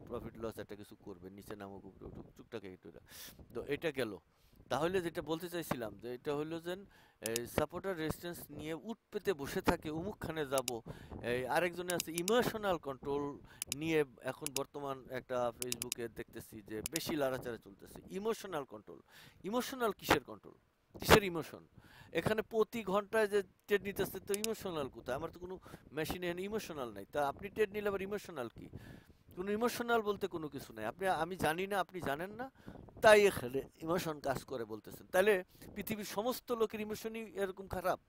প্রফিট লস একটা কিছু করবে, নিচে নামুক উপরে উঠুক, টুকটাক এটা। তো এটা গেল। তাহলে যেটা বলতে চাইছিলাম যে এটা হলো যে সাপোর্টার রেজিস্ট্যান্স নিয়ে উঠ পেতে বসে থাকে, উমুকখানে যাব। এই আরেকজনে আছে ইমোশনাল কন্ট্রোল নিয়ে, এখন বর্তমান একটা ফেসবুকে দেখতেছি যে বেশি লাড়াচাড়া চলতেছে। ইমোশনাল কন্ট্রোল, ইমোশনাল কিসের কন্ট্রোল, কিসের ইমোশন? এখানে প্রতি ঘন্টায় যে ট্রেড নিতেছে, তো ইমোশনাল কোথায়? আমার তো কোনো মেশিনে ইমোশনাল নাই, তা আপনি ট্রেড নিলে আবার ইমোশনাল কি? কোনো ইমোশনাল বলতে কোনো কিছু নাই। আমি জানি না, আপনি জানেন না, তাই এখানে ইমোশন কাজ করে বলতেছেন। তাহলে পৃথিবীর সমস্ত লোকের ইমোশনই এরকম খারাপ?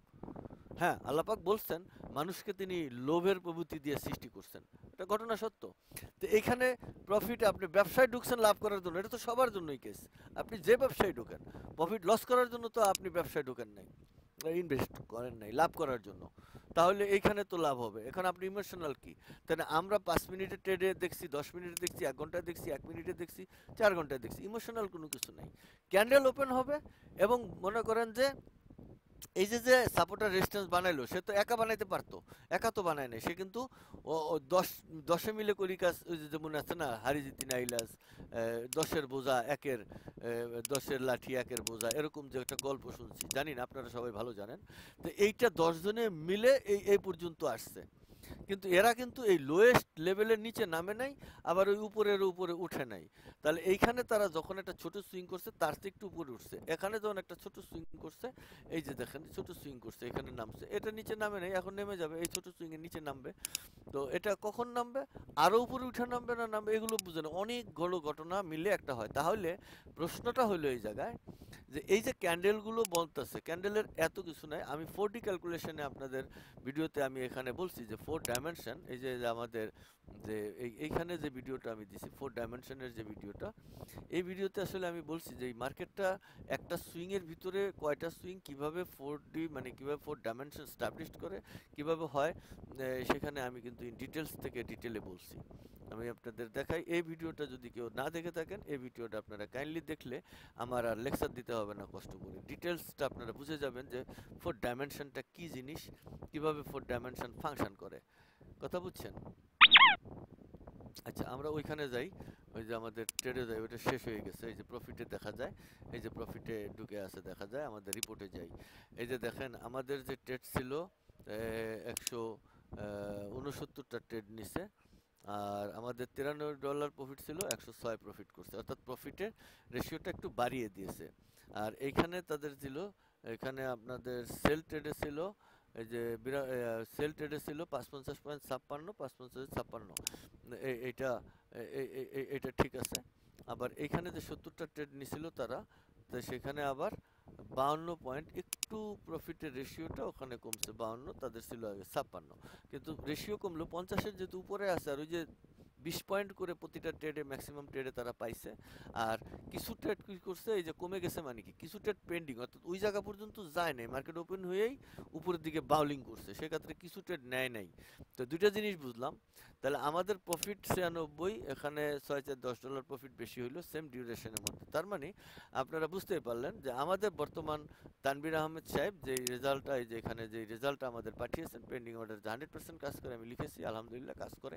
হ্যাঁ, আল্লাপাক বলছেন মানুষকে তিনি লোভের প্রবৃত্তি দিয়ে সৃষ্টি করছেন, এটা ঘটনা সত্য। তো এখানে প্রফিট, আপনি ব্যবসায় ঢুকছেন লাভ করার জন্য, এটা তো সবার জন্যই কেস। আপনি যে ব্যবসায় ঢোকেন, প্রফিট লস করার জন্য তো আপনি ব্যবসায় ঢোকেন নাই, ইনভেস্ট করেন নাই লাভ করার জন্য। তাহলে এইখানে তো লাভ হবে। এখন আপনি ইমোশনাল কি? তাহলে আমরা 5 মিনিটের ট্রেডে দেখছি, 10 মিনিটে দেখছি, 1 ঘন্টায় দেখছি, 1 মিনিটে দেখছি, 4 ঘন্টায় দেখছি, ইমোশনাল কোনো কিছু নাই। ক্যান্ডেল ওপেন হবে এবং মনে করেন যে এই যে সাপোর্টার রেজিস্ট্যান্স বানাইলো, সে তো একা বানাইতে পারতো, একা তো বানায় নাই সে, কিন্তু ও 10 মিলে করি কাজ। ওই যে যেমন আছে না, হারিজিতি নাইলাস, 10-এর বোঝা একের, 10-এর লাঠি একের বোঝা, এরকম যে একটা গল্প শুনছি, জানি না, আপনারা সবাই ভালো জানেন। তো এইটা 10 জনে মিলে এই পর্যন্ত আসছে, কিন্তু এরা কিন্তু এই লোয়েস্ট লেভেলের নিচে নামে নাই, আবার ওই উপরের উপরে উঠে নাই। তাহলে এইখানে তারা যখন একটা ছোট সুইং করছে, তার চেয়ে একটু উপরে উঠছে। এখানে যখন একটা ছোট সুইং করছে, এই যে দেখেন ছোট সুইং করছে, এখানে নামছে, এটা নিচে নামে নাই, এখন নেমে যাবে, এই ছোট সুইং এর নিচে নামবে। তো এটা কখন নামবে, আরো উপরে উঠে নামবে না নামবে, এগুলো বুঝে না, অনেকগুলো ঘটনা মিলে একটা হয়। তাহলে প্রশ্নটা হলো এই জায়গায় যে এই যে ক্যান্ডেলগুলো বলতেছে, ক্যান্ডেলের এত কিছু নাই। আমি 4D ক্যালকুলেশনে আপনাদের ভিডিওতে আমি এখানে বলছি যে 4 ডাইমেনশন, এই যে আমাদের যে এইখানে যে ভিডিওটা আমি দিছি 4 ডাইমেনশনের যে ভিডিওটা, এই ভিডিওতে আসলে আমি বলছি যে এই মার্কেটটা একটা সুইং এর ভিতরে কয়টা সুইং, কিভাবে 4D মানে কিভাবে 4 ডাইমেনশন স্টাবলিশড করে, কিভাবে হয়, সেখানে আমি কিন্তু ইন ডিটেলস থেকে ডিটেলে বলছি। আমি আপনাদের দেখাই, এই ভিডিওটা যদি কেউ না দেখে থাকেন, এই ভিডিওটা আপনারা কাইন্ডলি দেখলে আমার আর লেকচার দিতে হবে না কষ্ট করে, ডিটেলসটা আপনারা বুঝে যাবেন যে 4 ডাইমেনশনটা কি জিনিস, কিভাবে 4 ডাইমেনশন ফাংশন করে। কথা বুঝছেন? আচ্ছা, আমরা ওইখানে যাই, ওই যে আমাদের ট্রেডে যাই, ওইটা শেষ হয়ে গেছে, এই যে প্রফিটে দেখা যায়, এই যে প্রফিটে ঢুকে আছে দেখা যায়। আমাদের রিপোর্টে যাই, এই যে দেখেন আমাদের যে ট্রেড ছিল 169টা ট্রেড নিছে, আর আমাদের $93 প্রফিট ছিল, 106 প্রফিট করছে, অর্থাৎ প্রফিটের রেশিওটা একটু বাড়িয়ে দিয়েছে। আর এইখানে তাদের ছিল, এখানে আপনাদের সেল ট্রেডে ছিল, এই যে সেল ট্রেডে ছিল 55.56, 55.56, এইটা এইটা ঠিক আছে। আবার এইখানে যে 70টা ট্রেড নিছিল তারা, তো সেখানে আবার 52 পয়েন্ট, একটু প্রফিটের রেশিওটা ওখানে কমছে, 52, তাদের ছিল আগে 56, কিন্তু রেশিও কমলো 50-এর যেহেতু উপরে আছে, আর ওই যে 20 পয়েন্ট করে প্রতিটা ট্রেডে, ম্যাক্সিমাম ট্রেডে তারা পাইছে। আর কিছু ট্রেড কি করছে, এই যে কমে গেছে মানে কি, কিছু ট্রেড পেন্ডিং, অর্থাৎ ওই জায়গা পর্যন্ত যায় নাই, মার্কেট ওপেন হয়েই উপরের দিকে বাউলিং করছে, সেক্ষেত্রে কিছু ট্রেড নেয় নাই। তো দুইটা জিনিস বুঝলাম। তাহলে আমাদের প্রফিট 96, এখানে 6 4 $10 প্রফিট বেশি হইলো সেম ডিউরেশনের মধ্যে। তার মানে আপনারা বুঝতেই পারলেন যে আমাদের বর্তমান তানভীর আহমেদ সাহেব যে রেজাল্টটা, এই যে এখানে যে রেজাল্টটা আমাদের পাঠিয়েছেন, পেন্ডিং অর্ডার 100% কাজ করে, আমি লিখেছি আলহামদুলিল্লাহ কাজ করে।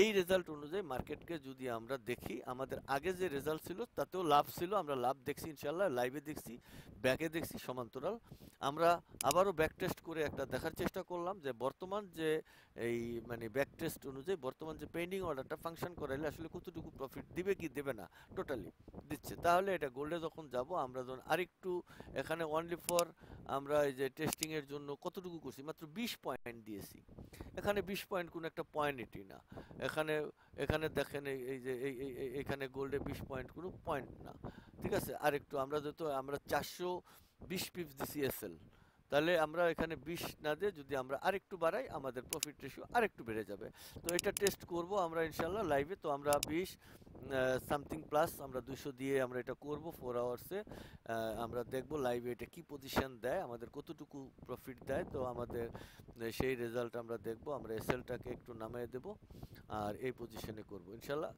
এই রেজাল্ট অনুযায়ী মার্কেটকে যদি আমরা দেখি, আমাদের আগে যে রেজাল্ট ছিল তাতেও লাভ ছিল, আমরা লাভ দেখছি ইনশাল্লাহ, লাইভে দেখছি, ব্যাকে দেখছি সমান্তরাল। আমরা আবারও ব্যাক টেস্ট করে একটা দেখার চেষ্টা করলাম যে বর্তমান যে এই মানে ব্যাক টেস্ট অনুযায়ী বর্তমান যে পেন্ডিং অর্ডারটা ফাংশন করাইলে আসলে কতটুকু প্রফিট দিবে কি দেবে না, টোটালি দিচ্ছে। তাহলে এটা গোল্ডে যখন যাব, আমরা যখন আরেকটু এখানে অনলি ফর আমরা এই যে টেস্টিং এর জন্য কতটুকু করছি, মাত্র 20 পয়েন্ট দিয়েছি। এখানে 20 পয়েন্ট কোন একটা পয়েন্টই না। এখানে এখানে দেখেন এই যে এখানে গোল্ডে 20 পয়েন্ট কোনো পয়েন্ট না, ঠিক আছে। আরেকটু আমরা যেহেতু আমরা 420 পিপস দিছি এসএল, তাহলে আমরা এখানে 20 না দিয়ে যদি আমরা আরেকটু বাড়াই, আমাদের প্রফিট রেশিও আরেকটু বেড়ে যাবে। তো এটা টেস্ট করব আমরা ইনশাল্লাহ লাইভে। তো আমরা 20 সামথিং প্লাস আমরা 200 দিয়ে আমরা এটা করব 4 আওয়ার্সে। আমরা দেখব লাইভে এটা কি পজিশন দেয়, আমাদের কতটুকু প্রফিট দেয়। তো আমাদের সেই রেজাল্ট আমরা দেখব। আমরা এসএলটাকে একটু নামিয়ে দেব আর এই পজিশনে করব ইনশাল্লাহ।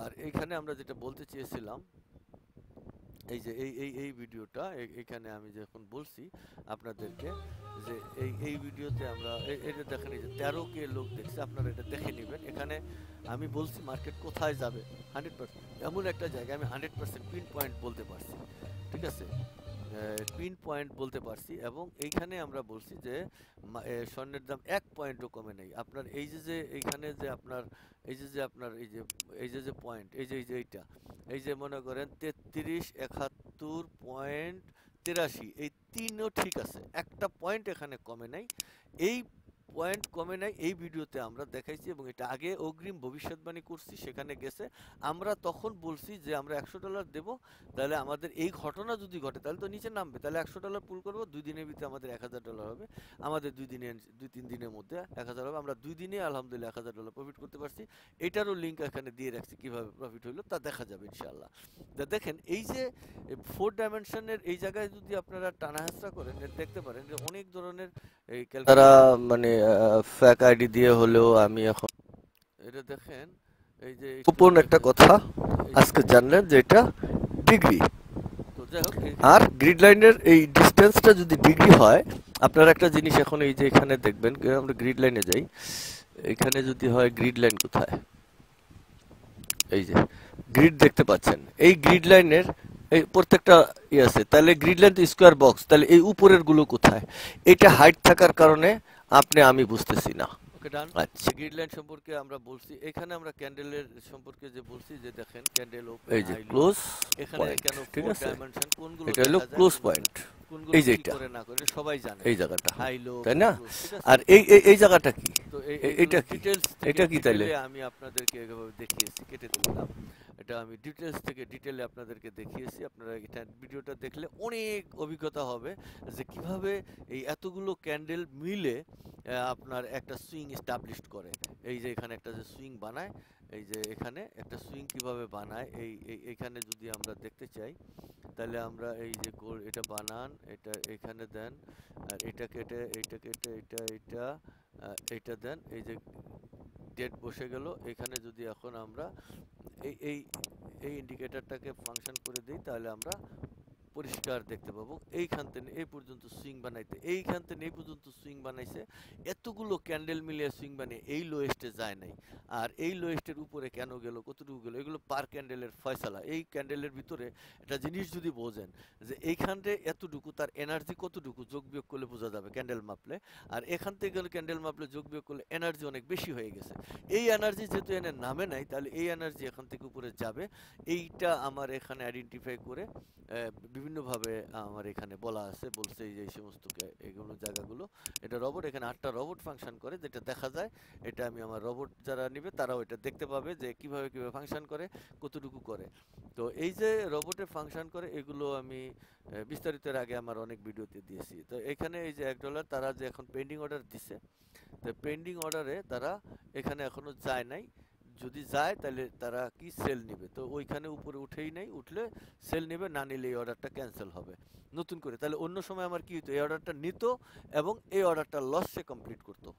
আর এইখানে আমরা যেটা বলতে চেয়েছিলাম, এই যে এই ভিডিওটা, এখানে আমি যখন বলছি আপনাদেরকে যে এই ভিডিওতে আমরা এটা দেখেন, এই যে 13K লোক দেখছে, আপনারা এটা দেখে নেবেন। এখানে আমি বলছি মার্কেট কোথায় যাবে 100%, এমন একটা জায়গায় আমি 100% পিন পয়েন্ট বলতে পারছি, ঠিক আছে, পিন পয়েন্ট বলতে পারছি। এবং এইখানে আমরা বলছি যে স্বর্ণের দাম 1 পয়েন্টও কমে নেই। আপনার এই যে এইখানে যে আপনার এই যে আপনার এই যে পয়েন্ট, এইটা, এই যে মনে করেন 33 71.83, এই তিনও ঠিক আছে, একটা পয়েন্ট এখানে কমে নাই। এই পয়েন্ট কমে নাই, এই ভিডিওতে আমরা দেখাইছি এবং এটা আগে অগ্রিম ভবিষ্যৎবাণী করছি, সেখানে গেছে। আমরা তখন বলছি যে আমরা $100 দেব, তাহলে আমাদের এই ঘটনা যদি ঘটে তাহলে তো নিচে নামবে, তাহলে $100 পুল করব, 2 দিনের ভিতরে আমাদের $1000 হবে। আমাদের 2-3 দিনের মধ্যে 1000 হবে। আমরা 2 দিনে আলহামদুলিল্লাহ $1000 প্রফিট করতে পারছি। এটারও লিঙ্ক এখানে দিয়ে রাখছি, কিভাবে প্রফিট হইলো তা দেখা যাবে ইনশাআল্লাহ। দেখেন এই যে 4 ডাইমেনশনের এই জায়গায় যদি আপনারা টানাহেঁচড়া করেন, দেখতে পারেন যে অনেক ধরনের এই তারা মানে ফ্যাক আইডি দিয়ে হলেও, আমি এখন এটা দেখেন, এই যে গোপন একটা কথা আজকে জানলেন যে এটা ডিগ্রি। তো যাই হোক, আর গ্রিড লাইনের এই ডিসটেন্সটা যদি ডিগ্রি হয়, আপনারা একটা জিনিস এখন এই যে এখানে দেখবেন, আমরা গ্রিড লাইনে যাই, এখানে যদি হয় গ্রিড লাইন কোথায়, এই যে গ্রিড দেখতে পাচ্ছেন, এই গ্রিড লাইনের এই প্রত্যেকটা আছে, তাহলে গ্রিড লাইন তো স্কোয়ার বক্স, তাহলে এই উপরের গুলো কোথায়? এটা হাইট থাকার কারণে আমি বুঝতেছি না। ওকে ডান। আচ্ছা, গ্রিড লাইন সম্পর্কে আমরা বলছি, এখানে আমরা ক্যান্ডেলের সম্পর্কে যে বলছি যে দেখেন ক্যান্ডেল ওপেন, এই যে ক্লোজ, এখানে কেন 4 ডাইমেনশন, কোনগুলো এটা হলো ক্লোজ পয়েন্ট, এই যে এটা করে না করে সবাই জানে, এই জায়গাটা হাই লো, তাই না? আর এই জায়গাটা কি, তো এইটা ডিটেইলস, এটা কি তাইলে আমি আপনাদেরকে এভাবে দেখিয়েছি, কেটে দিলাম। এটা আমি ডিটেইলস থেকে ডিটেইলে আপনাদেরকে দেখিয়েছি। আপনারা এটা ভিডিওটা দেখলে অনেক অভিজ্ঞতা হবে যে কিভাবে এই এতগুলো ক্যান্ডেল মিলে আপনার একটা সুইং এস্টাবলিশড করে। এই যে এখানে একটা যে সুইং বানায়, এই যে এখানে একটা সুইং কিভাবে বানায়, এইখানে যদি আমরা দেখতে চাই, তাহলে আমরা এই যে গোল এটা বানান, এটা এখানে দেন, আর এটা কেটে এইটা কেটে এটা দেন, এই যে ডেট বসে গেল। এখানে যদি এখন আমরা এই এই এই ইন্ডিকেটরটাকে ফাংশন করে দেই, তাহলে আমরা পরিষ্কার দেখতে পাবো এইখান থেকে এই পর্যন্ত সুইং বানাইতে, এইখান থেকে এই পর্যন্ত সুইং বানাইছে, এতগুলো ক্যান্ডেল মিলিয়ে সুইং বানিয়ে এই লোয়েস্টে যায় নাই। আর এই লোয়েস্টের উপরে কেন গেল, কতটুকু গেল, এগুলো পার ক্যান্ডেলের ফয়সালা। এই ক্যান্ডেলের ভিতরে একটা জিনিস যদি বোঝেন যে এইখানে এতটুকু তার এনার্জি কতটুকু, যোগ বিয়োগ করলে বোঝা যাবে ক্যান্ডেল মাপলে। আর এখান থেকে গেলে ক্যান্ডেল মাপলে যোগ বিয়োগ করলে এনার্জি অনেক বেশি হয়ে গেছে। এই এনার্জি যেহেতু এনে নামে নাই, তাহলে এই এনার্জি এখান থেকে উপরে যাবে। এইটা আমার এখানে আইডেন্টিফাই করে বিভিন্নভাবে আমার এখানে বলা আছে, বলছে এই সমস্ত এগুলো জায়গাগুলো, এটা রোবট, এখানে 8টা রোবট ফাংশন করে, যেটা দেখা যায়। এটা আমি আমার রোবট যারা নিবে তারাও এটা দেখতে পাবে যে কিভাবে ফাংশন করে, কতটুকু করে। তো এই যে রোবটে ফাংশন করে, এগুলো আমি বিস্তারিত আগে আমার অনেক ভিডিওতে দিয়েছি। তো এখানে এই যে $1 তারা যে এখন পেন্ডিং অর্ডার দিছে, তো পেন্ডিং অর্ডারে তারা এখানে এখনো যায় নাই, যদি যায় তাহলে তারা কি সেল নেবে, তো ওইখানে উপরে উঠেই নাই, উঠলে সেল নেবে, না নিলে এই অর্ডারটা ক্যান্সেল হবে নতুন করে। তাহলে অন্য সময় আমার কি হতো, এই অর্ডারটা নিত এবং এই অর্ডারটা লসে কমপ্লিট করতো।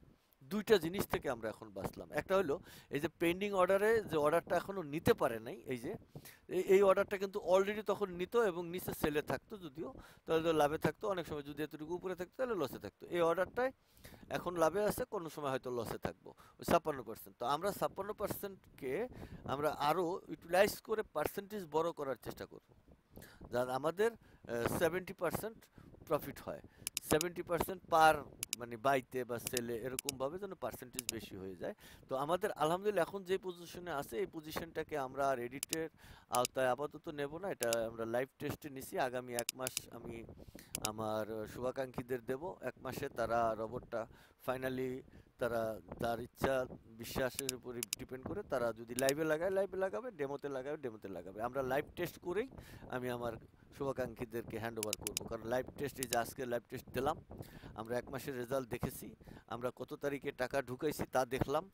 দুইটা জিনিস থেকে আমরা এখন বাঁচলাম। একটা হলো এই যে পেন্ডিং অর্ডারে যে অর্ডারটা এখনো নিতে পারে নাই, এই যে এই অর্ডারটা কিন্তু অলরেডি তখন নিত এবং নিচে সেলে থাকতো, যদিও তাহলে তো লাভে থাকতো, অনেক সময় যদি এতটুকু উপরে থাকতো তাহলে লসে থাকতো। এই অর্ডারটায় এখন লাভে আছে, কোনো সময় হয়তো লসে থাকবো, ওই 56%। তো আমরা 56%কে আমরা আরও ইউটিলাইজ করে পার্সেন্টেজ বড় করার চেষ্টা করব, যার আমাদের 70% প্রফিট হয়, 70% পার মানে বাইতে বা সেলে এরকমভাবে যেন পার্সেন্টেজ বেশি হয়ে যায়। তো আমাদের আলহামদুলিল্লাহ এখন যে পজিশনে আছে এই পজিশনটাকে আমরা আর এডিটের আওতায় আপাতত নেব না, এটা আমরা লাইভ টেস্টে নিছি। আগামী 1 মাস আমি আমার শুভাকাঙ্ক্ষীদের দেব, 1 মাসে তারা রোবটটা ফাইনালি তারা তার ইচ্ছা বিশ্বাসের উপরে ডিপেন্ড করে তারা যদি লাইভে লাগায় লাইভে লাগাবে, ডেমোতে লাগাবে ডেমোতে লাগাবে। আমরা লাইভ টেস্ট করেই আমি আমার শুভাকাঙ্ক্ষীদেরকে হ্যান্ড ওভার করবো, কারণ লাইভ টেস্ট, এই যে আজকে লাইভ টেস্ট দিলাম, আমরা 1 মাসের রেজাল্ট দেখেছি, আমরা কত তারিখে টাকা ঢুকাইছি তা দেখলাম,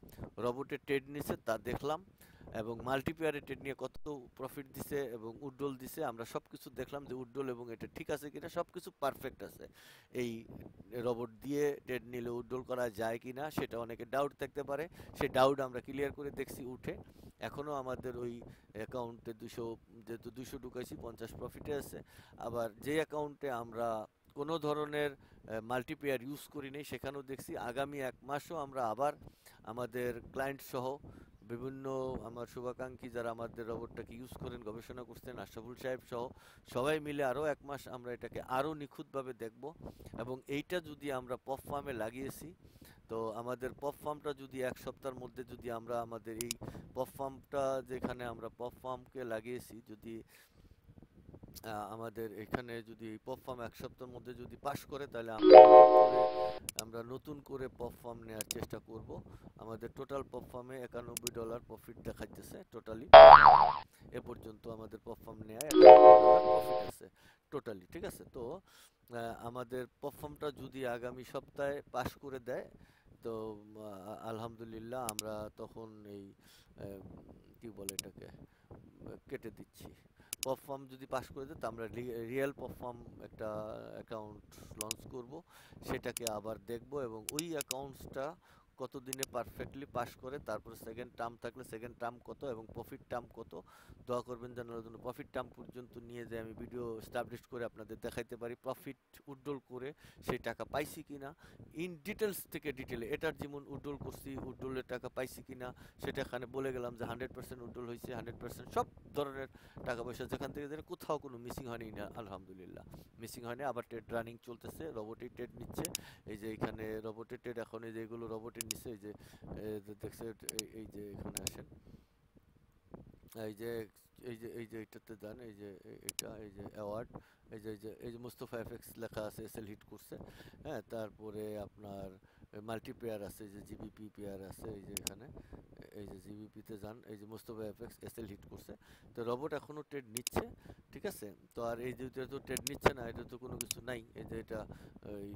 রোবটের ট্রেড নিছে তা দেখলাম, এবং মাল্টিপ্লেয়ারে ট্রেড নিয়ে কত প্রফিট দিছে এবং উড্ডল দিছে, আমরা সব কিছু দেখলাম যে উড্ডল এবং এটা ঠিক আছে কিনা, সব কিছু পারফেক্ট আছে। এই রোবট দিয়ে ট্রেড নিলে উড্ডল করা যায় কিনা সেটা অনেকে ডাউট থাকতে পারে, সেই ডাউট আমরা ক্লিয়ার করে দেখছি উঠে। এখনও আমাদের ওই অ্যাকাউন্টে 200, যেহেতু 200 ঢুকাইছি, 50 প্রফিটে আছে। আবার যে অ্যাকাউন্টে আমরা কোনো ধরনের মাল্টিপ্লেয়ার ইউজ করি নাই সেখানেও দেখছি। আগামী 1 মাসও আমরা আবার আমাদের ক্লায়েন্ট সহ বিভিন্ন আমার শুভাকাঙ্ক্ষী যারা আমাদের রোবটটাকে ইউজ করেন, গবেষণা করছেন, আশরাফুল সাহেব সহ সবাই মিলে আরও 1 মাস আমরা এটাকে আরও নিখুঁতভাবে দেখব। এবং এইটা যদি আমরা পপ ফার্মে লাগিয়েছি, তো আমাদের পপ ফার্মটা যদি 1 সপ্তাহের মধ্যে যদি আমরা আমাদের এই পপ ফার্মটা, যেখানে আমরা পপ ফার্মকে লাগিয়েছি, যদি আমাদের এখানে যদি পপ ফার্ম 1 সপ্তাহের মধ্যে যদি পাস করে, তাহলে আমরা নতুন করে পপ ফার্ম নেওয়ার চেষ্টা করব। আমাদের টোটাল পপ ফার্মে $91 প্রফিট দেখাইতেছে টোটালি, এ পর্যন্ত আমাদের পপ ফার্ম নেওয়ায় $91 প্রফিট আছে টোটালি, ঠিক আছে। তো আমাদের পপ ফার্মটা যদি আগামী সপ্তাহে পাস করে দেয়, তো আলহামদুলিল্লাহ আমরা তখন এই কি বলে এটাকে কেটে দিচ্ছি। পপ ফার্ম যদি পাস করে দেয়, তো আমরা রিয়েল পপ ফার্ম একটা অ্যাকাউন্ট লঞ্চ করব, সেটাকে আবার দেখব এবং ওই অ্যাকাউন্টসটা কতদিনে পারফেক্টলি পাস করে, তারপরে সেকেন্ড টার্ম থাকলে সেকেন্ড টার্ম কত এবং প্রফিট টার্ম কত। দোয়া করবেন যেন প্রফিট টার্ম পর্যন্ত নিয়ে যায় আমি ভিডিও এস্টাবলিশ করে আপনাদের দেখাইতে পারি, প্রফিট উড্ডল করে সেই টাকা পাইছি কিনা ইন ডিটেলস থেকে ডিটেলে, এটার যেমন উড্ডল করছি উড্ডলের টাকা পাইছি কিনা সেটা এখানে বলে গেলাম যে 100% উড্ডল হয়েছে, 100% সব ধরনের টাকা পয়সা যেখান থেকে যেন কোথাও কোনো মিসিং হয়নি না, আলহামদুলিল্লাহ মিসিং হয়নি। আবার ট্রেড রানিং চলতেছে, রোবটই ট্রেড নিচ্ছে, এই যে এখানে রোবটের ট্রেড এখন এই যে এগুলো রোবটের নিচ্ছে, এই যে দেখছে, এই যে এখানে আসেন, এই যে এইটাতে যান, এই যে এটা এই যে অ্যাওয়ার্ড, এই যে মুস্তফা এফএক্স লেখা আছে, এসএল হিট করছে, হ্যাঁ। তারপরে আপনার মাল্টিপ্লেয়ার আছে, যে জিবিপি পেয়ার আছে, এই যে এখানে এই যে জিবিপিতে যান, এই যে মুস্তফা এফএক্স এসএল হিট করছে। তো রোবট এখনও ট্রেড নিচ্ছে, ঠিক আছে। তো আর এই যে তো ট্রেড নিচ্ছে না, এটা তো কোনো কিছু নাই, এই যে এটা ওই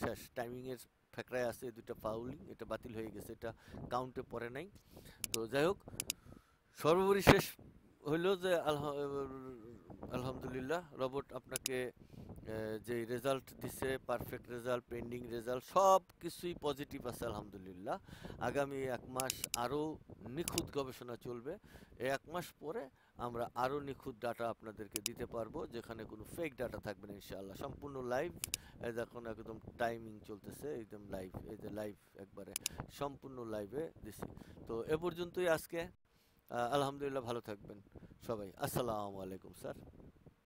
শেষ টাইমিংয়ের ফ্যাকরায় আছে, দুইটা ফাউলিং, এটা বাতিল হয়ে গেছে, এটা কাউন্টে পড়ে নাই। তো যাই হোক, সর্বোপরি শেষ হইল যে আলহামদুলিল্লাহ রোবট আপনাকে যে রেজাল্ট দিছে, পারফেক্ট রেজাল্ট, পেন্ডিং রেজাল্ট, সব কিছুই পজিটিভ আছে আলহামদুলিল্লাহ। আগামী 1 মাস আরও নিখুঁত গবেষণা চলবে। এই 1 মাস পরে আমরা আরও নিখুঁত ডাটা আপনাদেরকে দিতে পারবো, যেখানে কোনো ফেক ডাটা থাকবে না ইনশাআল্লাহ, সম্পূর্ণ লাইভ। এখন একদম টাইমিং চলতেছে, একদম লাইভ, এই যে লাইভ একবারে সম্পূর্ণ লাইভে দিছি। তো এ পর্যন্তই আজকে। আলহামদুলিল্লাহ, ভালো থাকবেন সবাই। আসসালামু আলাইকুম স্যার।